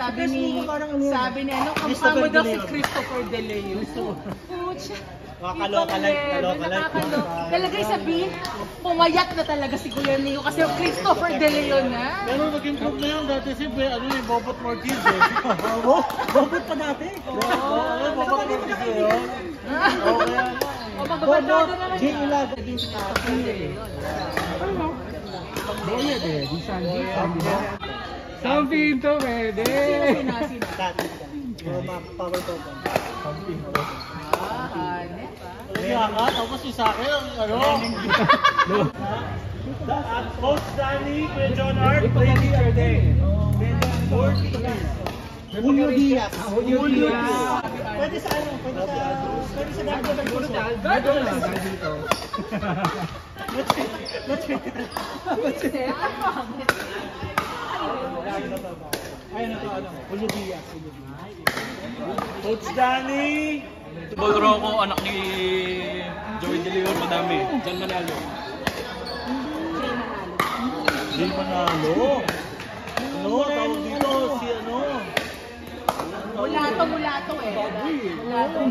sabi ni ano, kamukha mo daw si Christopher De Leo. Pucha. Kaloka lang. Talagay sabihin, pumayat na talaga si Kuya Leo kasi Christopher De Leo na. Pero nag-improve na yun dati si Bobot Marquez eh. Bobot pa dati? Bobot Marquez yun. O magbabandado na lang Jay Ilaga. naging si Christopher De Leo. Boyed eh, di Sandy. Something to pwede. Sino? Power token. Ano pa? Tapos isa akin, ano? Coach Danny, Kuya John Art, Brady Arden. Julio Diaz. Pwede sa ano? Pwede sa Dardo. Julio Diaz. Coach Danny. Ball Rocco, anak ni Joey De Leon, madami. Diyan manalo. Jay Manalo. Ano? Tawag dito si ano? Mulato eh. Mulato.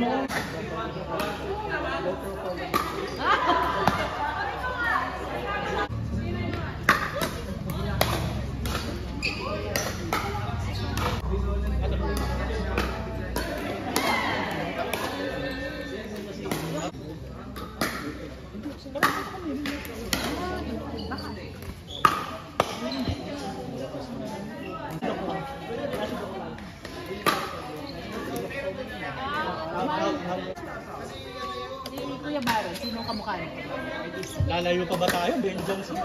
Si Kuya Baron, sino kamukha niya? Lalayo pa ba tayo? Ben Johnson.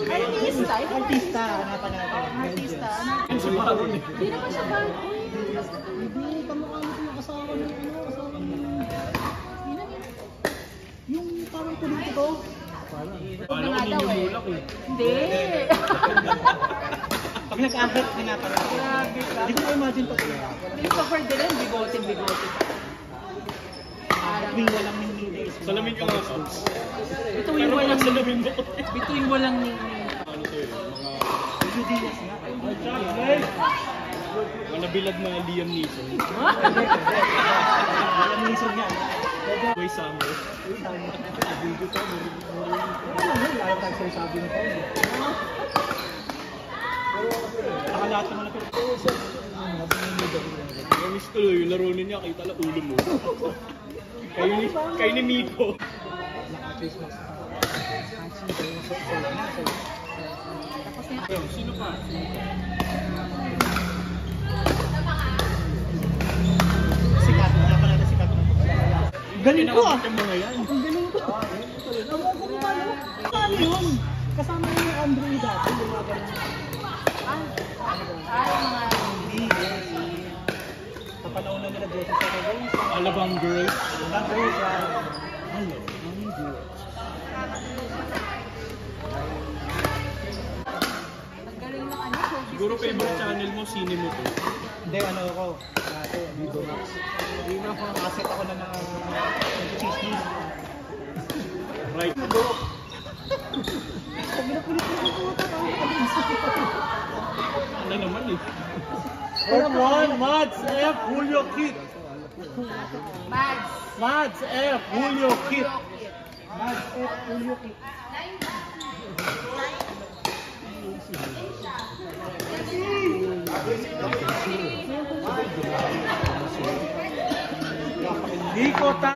Artista? Artista, hanapan natin. Artista? Si Baron eh. Hindi naman siya Baron. Hindi, kamukha nito yung asawa niya. Yung parang politiko. Alam ko ninumulak eh. Hindi. Pag nag-ahit, hanapan natin. Hindi ko ma-imagine pa sila. Christopher De Leo, bigote. Tuwing walang ninilis. Salamin ka nga, Pops. Bituin walang Salamin mo. Bituin walang Ano to eh, mga... Julio Diaz nga. Mga nabilad mga Liam Neeson. Alam niyo niya. Way Summer. Nakalahat naman na ito. Namiss tuloy, yung laro niya, kita lang ulo mo. Kayo ni Miko. Sino pa? Sikat, hanapan natin sikat. Galing ko ah! Ang mga yan. Ang galing ko! Paano yun? Kasama niyo yung Andre dati. Kapanahon na nila Joseph sa Rose. Alabang Girls. Siguro favorite channel mo, sine mo to. Hindi, ano ako? Vivo Max. Hindi na ako, asset ako na ng chismis. Right. Pag nakulit mo ko ito, Ano naman eh. F1, Mads F, Julio Kit. Mads F, Julio Kit. Mads F, Julio Kit. Hindi ko